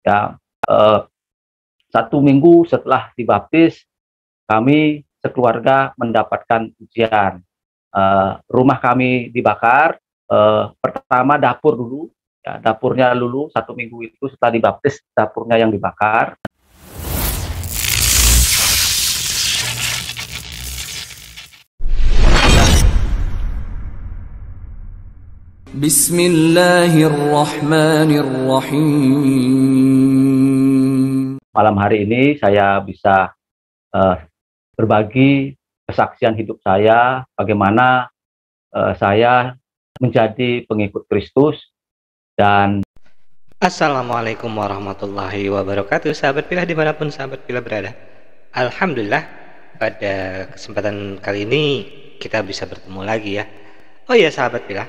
Ya, eh, 1 minggu setelah dibaptis, kami sekeluarga mendapatkan ujian. Rumah kami dibakar. Pertama dapur dulu, ya, dapurnya dulu 1 minggu itu setelah dibaptis, dapurnya yang dibakar. Bismillahirrahmanirrahim. Malam hari ini saya bisa berbagi kesaksian hidup saya, bagaimana saya menjadi pengikut Kristus. Dan Assalamualaikum warahmatullahi wabarakatuh, sahabat Pilah dimanapun sahabat Pilah berada. Alhamdulillah, pada kesempatan kali ini kita bisa bertemu lagi ya. Oh iya sahabat Pilah,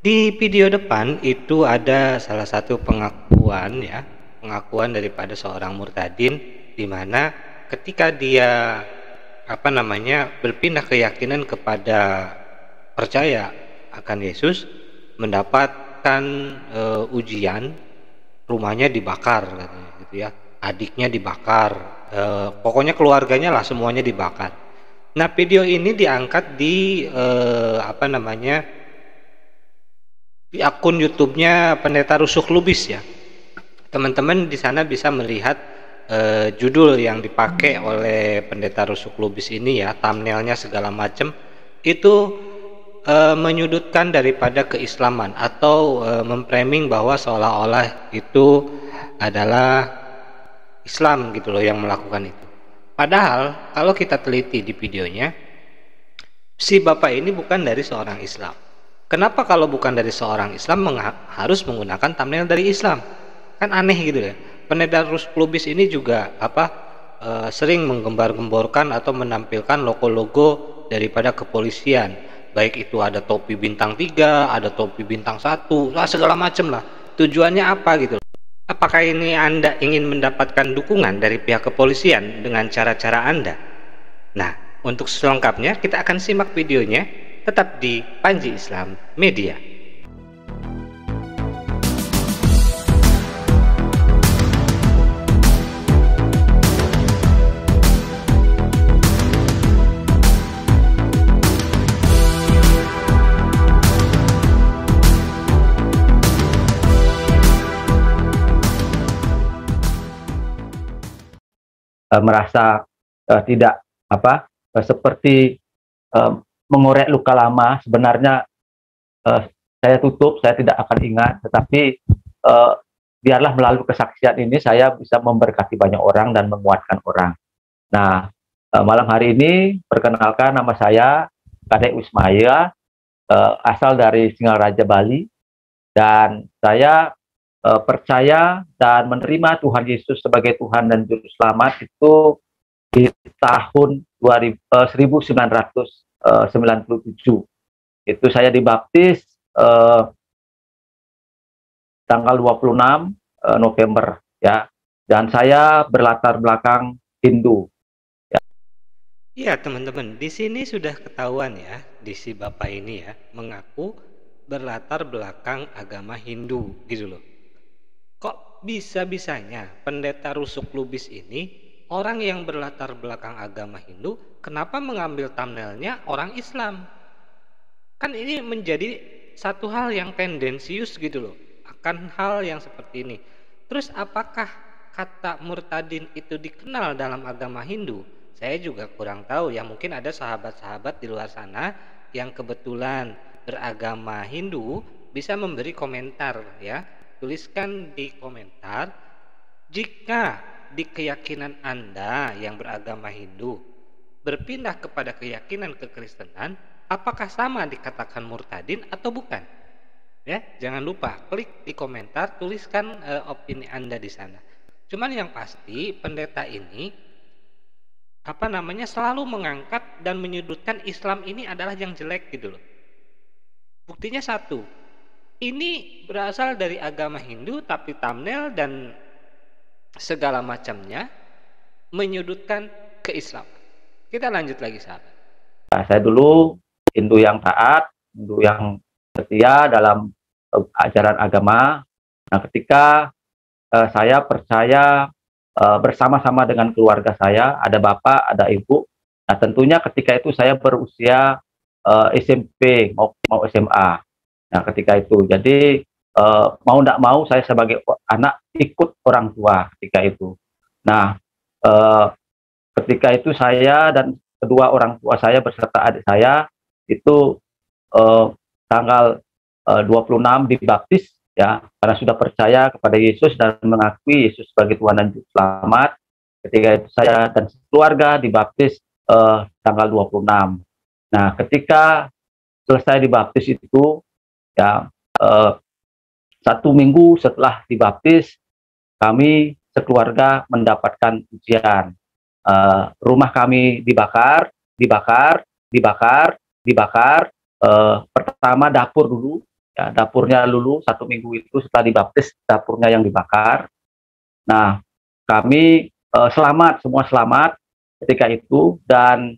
di video depan itu ada salah satu pengakuan ya, pengakuan daripada seorang murtadin, di mana ketika dia berpindah keyakinan kepada percaya akan Yesus, mendapatkan ujian, rumahnya dibakar katanya, gitu ya, adiknya dibakar, pokoknya keluarganya lah semuanya dibakar. Nah, video ini diangkat di di akun YouTube-nya Pendeta Rusuk Lubis ya. Teman-teman di sana bisa melihat judul yang dipakai oleh Pendeta Rusuk Lubis ini ya, thumbnailnya segala macam itu menyudutkan daripada keislaman atau memframing bahwa seolah-olah itu adalah Islam gitu loh yang melakukan itu. Padahal kalau kita teliti di videonya, si bapak ini bukan dari seorang Islam. Kenapa kalau bukan dari seorang Islam harus menggunakan thumbnail dari Islam? Kan aneh gitu ya. Pendeta Rusuk Lubis ini juga sering menggembar-gemborkan atau menampilkan logo-logo daripada kepolisian. Baik itu ada topi bintang 3, ada topi bintang 1, segala macam lah. Tujuannya apa gitu? Apakah ini Anda ingin mendapatkan dukungan dari pihak kepolisian dengan cara-cara Anda? Nah, untuk selengkapnya kita akan simak videonya, tetap di Panji Islam Media. Merasa tidak seperti mengorek luka lama. Sebenarnya saya tutup, saya tidak akan ingat, tetapi biarlah melalui kesaksian ini saya bisa memberkati banyak orang dan menguatkan orang. Nah, malam hari ini perkenalkan, nama saya Kadek Wismaya, asal dari Singaraja, Bali, dan saya percaya dan menerima Tuhan Yesus sebagai Tuhan dan Juru Selamat itu di tahun 1997. Itu saya dibaptis tanggal 26 November ya, dan saya berlatar belakang Hindu. Iya teman-teman, di sini sudah ketahuan ya, di si bapak ini ya mengaku berlatar belakang agama Hindu gitu loh. Kok bisa-bisanya Pendeta Rusuk Lubis ini, orang yang berlatar belakang agama Hindu, kenapa mengambil thumbnailnya orang Islam? Kan ini menjadi satu hal yang tendensius gitu loh, akan hal yang seperti ini. Terus apakah kata murtadin itu dikenal dalam agama Hindu? Saya juga kurang tahu ya, mungkin ada sahabat-sahabat di luar sana yang kebetulan beragama Hindu bisa memberi komentar ya. Tuliskan di komentar, jika di keyakinan Anda yang beragama Hindu berpindah kepada keyakinan kekristenan, apakah sama dikatakan murtadin atau bukan? Ya, jangan lupa klik di komentar, tuliskan opini Anda di sana. Cuman yang pasti pendeta ini selalu mengangkat dan menyudutkan Islam ini adalah yang jelek gitu loh. Buktinya satu, ini berasal dari agama Hindu, tapi thumbnail dan segala macamnya menyudutkan ke Islam. Kita lanjut lagi sahabat. Nah, saya dulu Hindu yang taat, Hindu yang setia dalam ajaran agama. Nah, ketika saya percaya bersama-sama dengan keluarga saya, ada bapak, ada ibu. Nah, tentunya ketika itu saya berusia SMP mau SMA. Nah, ketika itu, jadi mau tidak mau saya sebagai anak ikut orang tua ketika itu. Nah, eh, ketika itu saya dan kedua orang tua saya beserta adik saya itu eh, tanggal 26 dibaptis, ya, karena sudah percaya kepada Yesus dan mengakui Yesus sebagai Tuhan dan Juru Selamat. Ketika itu saya dan keluarga dibaptis tanggal 26. Nah, ketika selesai dibaptis itu, ya, eh, 1 minggu setelah dibaptis kami sekeluarga mendapatkan ujian. Rumah kami dibakar, dibakar, dibakar, dibakar. Pertama dapur dulu, ya, dapurnya dulu 1 minggu itu setelah dibaptis dapurnya yang dibakar. Nah, kami selamat, semua selamat ketika itu, dan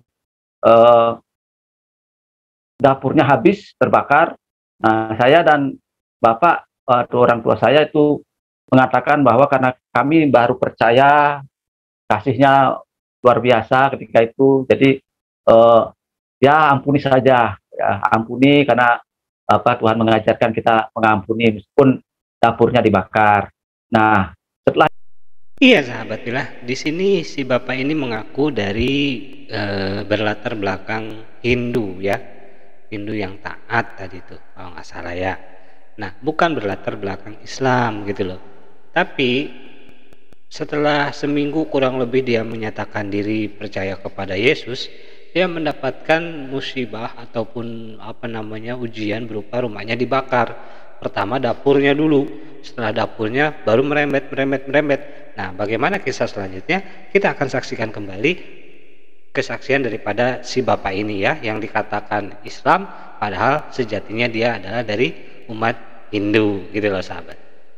dapurnya habis terbakar. Nah, saya dan bapak, orang tua saya itu mengatakan bahwa karena kami baru percaya, kasihnya luar biasa ketika itu, jadi ya ampuni saja, ya ampuni, karena Tuhan mengajarkan kita mengampuni meskipun dapurnya dibakar. Nah, setelah Iya sahabat Bila, di sini si bapak ini mengaku dari berlatar belakang Hindu ya, Hindu yang taat tadi tuh kalau nggak salah ya. Nah, bukan berlatar belakang Islam gitu loh. Tapi setelah seminggu kurang lebih dia menyatakan diri percaya kepada Yesus, dia mendapatkan musibah ataupun apa namanya ujian berupa rumahnya dibakar. Pertama dapurnya dulu, setelah dapurnya baru merembet. Nah, bagaimana kisah selanjutnya? Kita akan saksikan kembali kesaksian daripada si bapak ini ya, yang dikatakan Islam padahal sejatinya dia adalah dari umat Hindu gitu loh sahabat.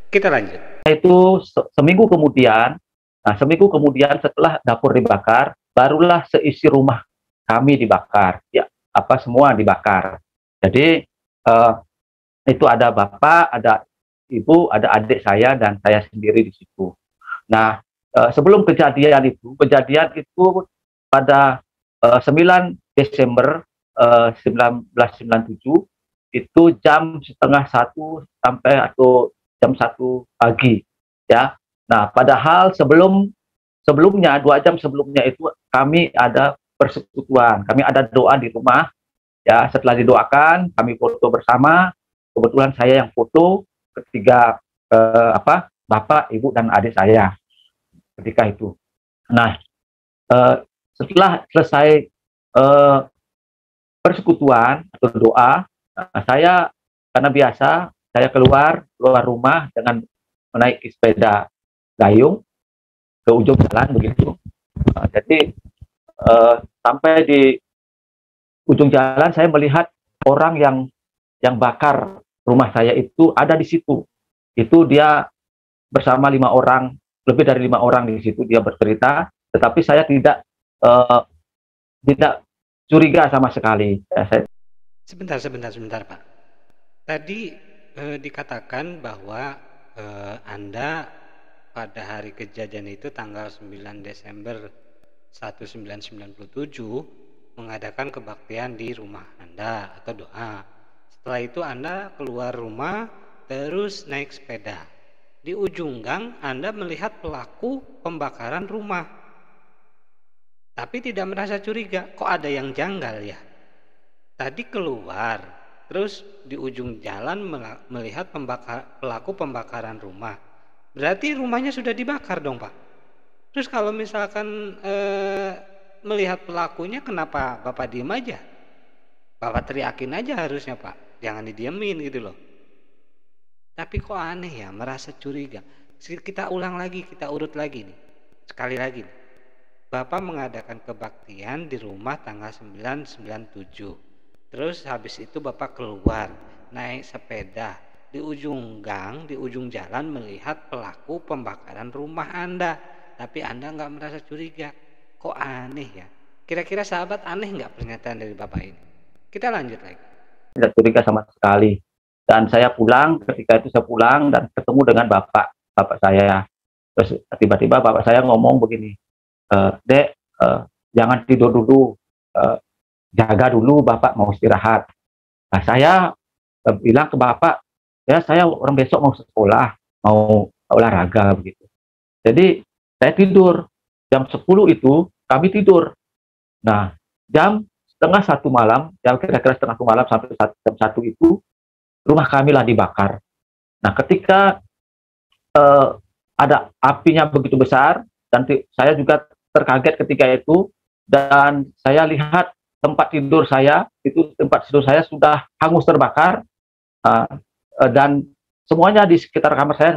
Kita lanjut. itu seminggu kemudian, nah seminggu kemudian setelah dapur dibakar, barulah seisi rumah kami dibakar, ya, semua dibakar. Jadi itu ada bapak, ada ibu, ada adik saya dan saya sendiri di situ. Nah, sebelum kejadian itu pada 9 Desember 1997, itu jam setengah 1 sampai atau jam 1 pagi, ya. Nah, padahal sebelumnya 2 jam sebelumnya itu kami ada persekutuan, kami ada doa di rumah, ya. Setelah didoakan kami foto bersama, kebetulan saya yang foto ketiga bapak, ibu dan adik saya ketika itu. Nah, setelah selesai persekutuan atau doa, saya karena biasa saya keluar rumah dengan menaiki sepeda gayung ke ujung jalan begitu. Jadi sampai di ujung jalan saya melihat orang yang bakar rumah saya itu ada di situ. Itu dia bersama 5 orang, lebih dari 5 orang di situ dia bercerita, tetapi saya tidak curiga sama sekali. Ya, Sebentar Pak. Tadi dikatakan bahwa Anda pada hari kejadian itu tanggal 9 Desember 1997 mengadakan kebaktian di rumah Anda atau doa. Setelah itu Anda keluar rumah terus naik sepeda. Di ujung gang Anda melihat pelaku pembakaran rumah. Tapi tidak merasa curiga, kok ada yang janggal ya? Tadi keluar, terus di ujung jalan melihat pelaku pembakaran rumah. Berarti rumahnya sudah dibakar dong Pak. Terus kalau misalkan melihat pelakunya, kenapa Bapak diem aja? Bapak teriakin aja harusnya Pak, jangan didiemin gitu loh. Tapi kok aneh ya, merasa curiga. Kita ulang lagi, kita urut lagi nih. Sekali lagi nih. Bapak mengadakan kebaktian di rumah tanggal 9/97. Terus habis itu Bapak keluar naik sepeda di ujung gang, di ujung jalan melihat pelaku pembakaran rumah Anda, tapi Anda nggak merasa curiga. Kok aneh ya? Kira-kira sahabat aneh nggak pernyataan dari Bapak ini? Kita lanjut lagi. Tidak curiga sama sekali. Dan saya pulang, ketika itu saya pulang dan ketemu dengan bapak bapak saya. Terus tiba-tiba bapak saya ngomong begini, Dek, jangan tidur dulu, jaga dulu, bapak mau istirahat. Nah, saya bilang ke bapak, ya saya orang besok mau sekolah, mau olahraga begitu. Jadi saya tidur, jam 10 itu kami tidur. Nah, jam setengah satu malam, jam kira-kira setengah satu malam sampai jam 1 itu, rumah kami lah dibakar. Nah, ketika ada apinya begitu besar, dan saya juga terkaget ketika itu, dan saya lihat tempat tidur saya sudah hangus terbakar, uh, dan semuanya di sekitar kamar saya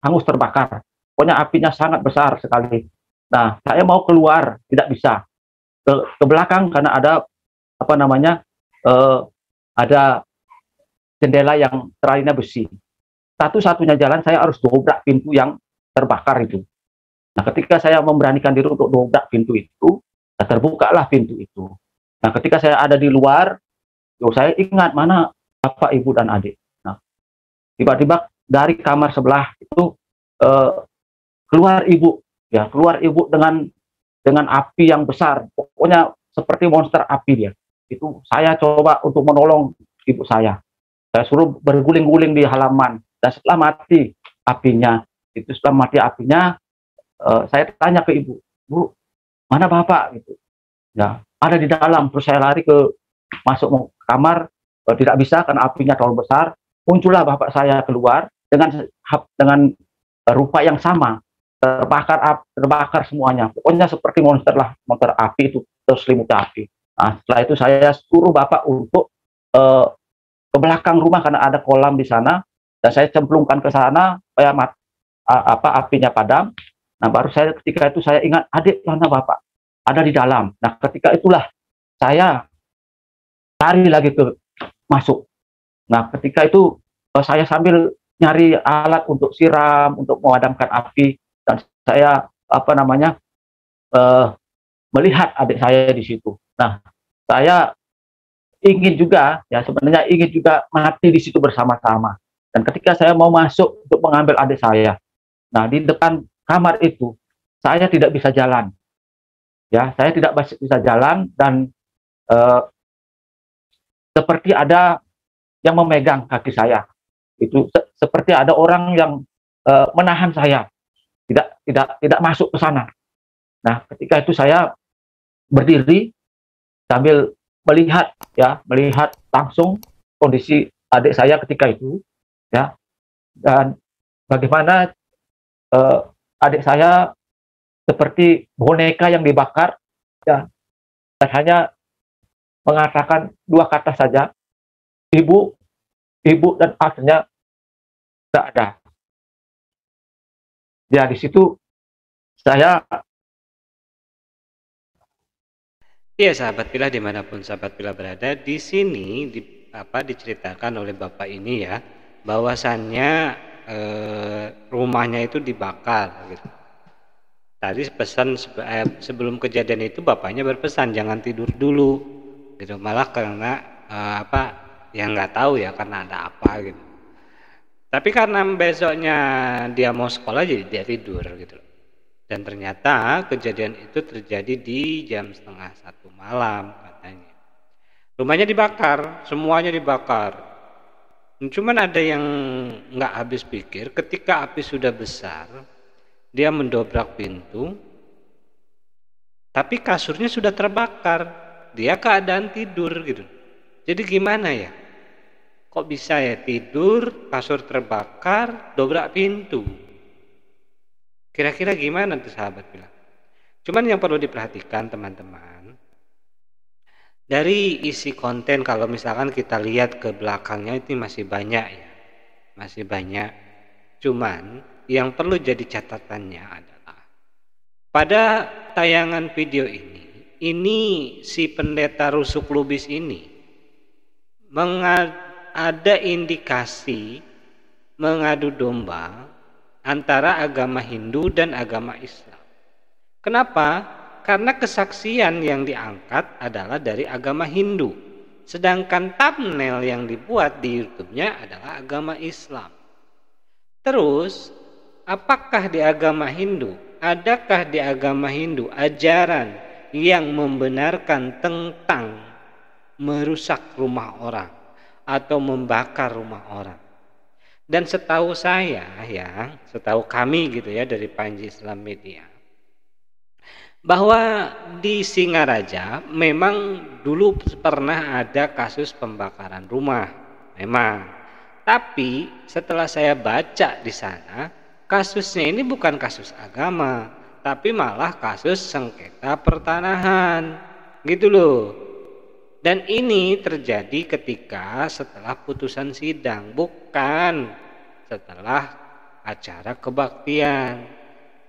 hangus terbakar. Pokoknya apinya sangat besar sekali. Nah, saya mau keluar tidak bisa, ke belakang karena ada apa namanya, ada jendela yang teralinya besi. Satu-satunya jalan saya harus dobrak pintu yang terbakar itu. Nah, ketika saya memberanikan diri untuk dobrak pintu itu, terbukalah pintu itu. Nah, ketika saya ada di luar, saya ingat mana bapak, ibu, dan adik. Nah, tiba-tiba dari kamar sebelah itu keluar ibu, ya keluar ibu dengan api yang besar. Pokoknya seperti monster api dia. Itu saya coba untuk menolong ibu saya. Saya suruh berguling-guling di halaman. Dan setelah mati apinya, saya tanya ke ibu, Bu, mana bapak? Gitu. Ya, ada di dalam. Terus saya lari masuk kamar, tidak bisa karena apinya terlalu besar. Muncullah bapak saya keluar dengan rupa yang sama, terbakar semuanya. Pokoknya seperti monster api itu, terselimuti api. Nah, setelah itu saya suruh bapak untuk ke belakang rumah karena ada kolam di sana, dan saya cemplungkan ke sana supaya apinya padam. Nah, baru ketika itu saya ingat, adik mana bapak? Ada di dalam. Nah, ketika itulah saya lari lagi masuk. Nah, ketika itu saya sambil nyari alat untuk siram, untuk memadamkan api, dan saya melihat adik saya di situ. Nah, saya sebenarnya ingin juga mati di situ bersama-sama. Dan ketika saya mau masuk untuk mengambil adik saya, nah di depan kamar itu saya tidak bisa jalan. Ya, saya tidak bisa jalan, dan seperti ada yang memegang kaki saya. Itu seperti ada orang yang menahan saya, tidak masuk ke sana. Nah, ketika itu saya berdiri sambil melihat langsung kondisi adik saya ketika itu, ya, dan bagaimana adik saya seperti boneka yang dibakar, ya, dan hanya mengatakan 2 kata saja, ibu, dan akhirnya tidak ada. Ya, di situ saya. Iya, sahabat Pilah, dimanapun sahabat Pilah berada, di sini diceritakan oleh bapak ini ya, bahwasannya rumahnya itu dibakar gitu. Tadi pesan sebelum kejadian itu bapaknya berpesan jangan tidur dulu gitu, malah karena yang nggak tahu ya karena ada apa gitu. Tapi karena besoknya dia mau sekolah, jadi dia tidur gitu. Dan ternyata kejadian itu terjadi di jam 12:30 malam katanya. Rumahnya dibakar, semuanya dibakar. Cuman ada yang nggak habis pikir, ketika api sudah besar, dia mendobrak pintu, tapi kasurnya sudah terbakar. Dia keadaan tidur gitu. Jadi gimana ya? Kok bisa ya tidur, kasur terbakar, dobrak pintu? Kira-kira gimana tuh sahabat bilang? Cuman yang perlu diperhatikan teman-teman, dari isi konten kalau misalkan kita lihat ke belakangnya itu masih banyak ya. Masih banyak. Cuman yang perlu jadi catatannya adalah pada tayangan video ini si pendeta Rusuk Lubis ini ada indikasi mengadu domba antara agama Hindu dan agama Islam. Kenapa? Karena kesaksian yang diangkat adalah dari agama Hindu, sedangkan thumbnail yang dibuat di YouTube-nya adalah agama Islam. Terus Apakah di agama Hindu, adakah di agama Hindu ajaran yang membenarkan tentang merusak rumah orang atau membakar rumah orang? Dan setahu saya ya, setahu kami gitu ya dari Panji Islam Media, bahwa di Singaraja memang dulu pernah ada kasus pembakaran rumah, memang. Tapi setelah saya baca di sana, kasusnya ini bukan kasus agama, tapi malah kasus sengketa pertanahan, gitu loh. Dan ini terjadi ketika setelah putusan sidang, bukan setelah acara kebaktian.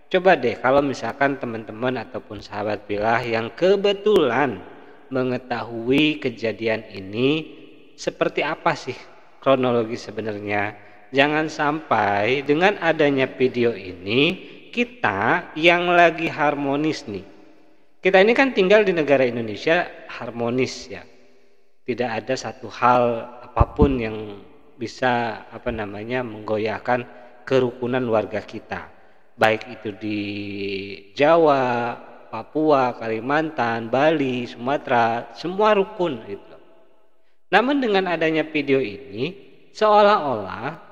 Coba deh kalau misalkan teman-teman ataupun sahabat Billah yang kebetulan mengetahui kejadian ini, seperti apa sih kronologi sebenarnya. Jangan sampai dengan adanya video ini kita yang lagi harmonis nih. Kita ini kan tinggal di negara Indonesia harmonis ya. Tidak ada satu hal apapun yang bisa menggoyahkan kerukunan warga kita. Baik itu di Jawa, Papua, Kalimantan, Bali, Sumatera, semua rukun itu. Namun dengan adanya video ini seolah-olah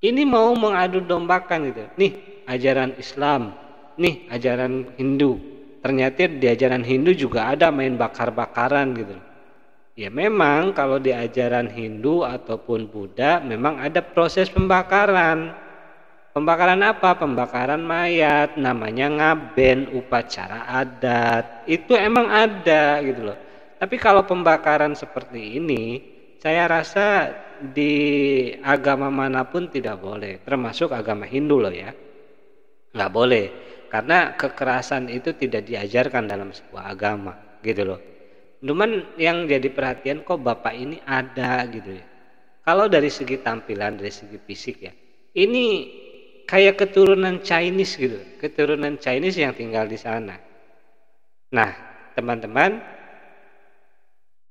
ini mau mengadu dombakan gitu. Nih ajaran Islam, nih ajaran Hindu. Ternyata di ajaran Hindu juga ada main bakar-bakaran gitu. Ya memang kalau di ajaran Hindu ataupun Buddha memang ada proses pembakaran. Pembakaran apa? Pembakaran mayat, namanya ngaben, upacara adat. Itu emang ada gitu loh. Tapi kalau pembakaran seperti ini, saya rasa di agama manapun tidak boleh, termasuk agama Hindu loh ya. Nggak boleh, karena kekerasan itu tidak diajarkan dalam sebuah agama gitu loh. Cuman yang jadi perhatian kok bapak ini ada gitu ya. Kalau dari segi tampilan, dari segi fisik ya, ini kayak keturunan Chinese gitu, keturunan Chinese yang tinggal di sana. Nah teman-teman,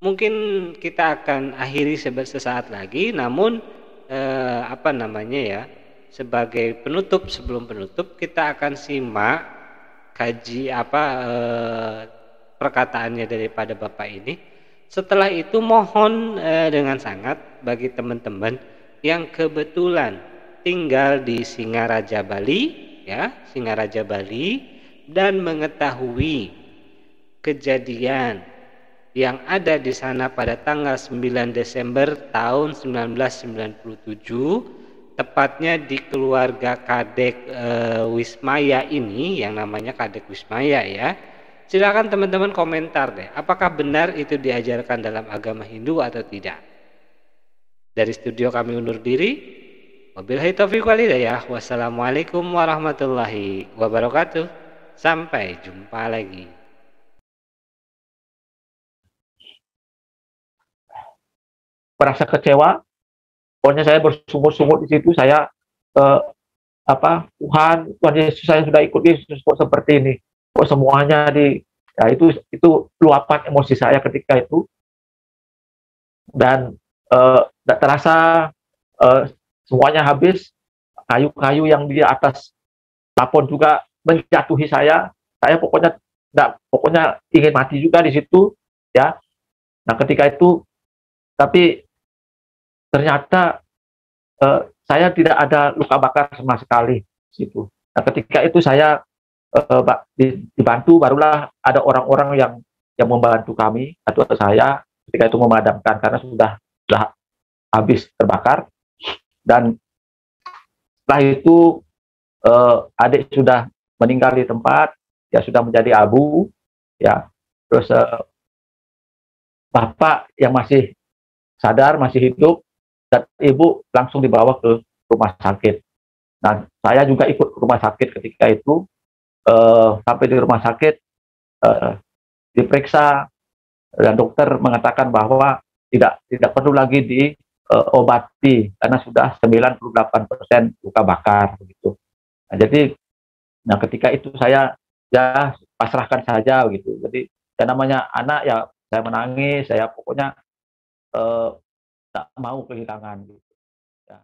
mungkin kita akan akhiri sesaat lagi, namun sebagai penutup, sebelum penutup kita akan simak kaji perkataannya daripada bapak ini. Setelah itu mohon dengan sangat bagi teman-teman yang kebetulan tinggal di Singaraja Bali ya, Singaraja Bali, dan mengetahui kejadian yang ada di sana pada tanggal 9 Desember tahun 1997, tepatnya di keluarga Kadek Wismaya ini, yang namanya Kadek Wismaya ya. Silakan teman-teman komentar deh, apakah benar itu diajarkan dalam agama Hindu atau tidak. Dari studio kami undur diri. Wabillahi taufiq wal hidayah. Wassalamualaikum warahmatullahi wabarakatuh. Sampai jumpa lagi. Merasa kecewa, pokoknya saya bersungut-sungut di situ. Saya Tuhan Yesus, saya sudah ikut Yesus kok seperti ini, kok semuanya itu luapan emosi saya ketika itu. Dan tidak terasa semuanya habis. Kayu-kayu yang di atas plafon juga menjatuhi saya pokoknya ingin mati juga di situ ya. Nah ketika itu, tapi ternyata saya tidak ada luka bakar sama sekali di situ. Nah ketika itu saya dibantu, barulah ada orang-orang yang membantu kami atau saya ketika itu memadamkan, karena sudah habis terbakar. Dan setelah itu adik sudah meninggal di tempat, ya sudah menjadi abu ya. Terus bapak yang masih sadar, masih hidup, dan ibu langsung dibawa ke rumah sakit. Nah saya juga ikut ke rumah sakit ketika itu. Sampai di rumah sakit diperiksa, dan dokter mengatakan bahwa tidak perlu lagi diobati karena sudah 98% luka bakar begitu. Nah, jadi ketika itu saya ya pasrahkan saja begitu. Jadi namanya anak ya, saya menangis, saya pokoknya tak mau kehilangan gitu ya.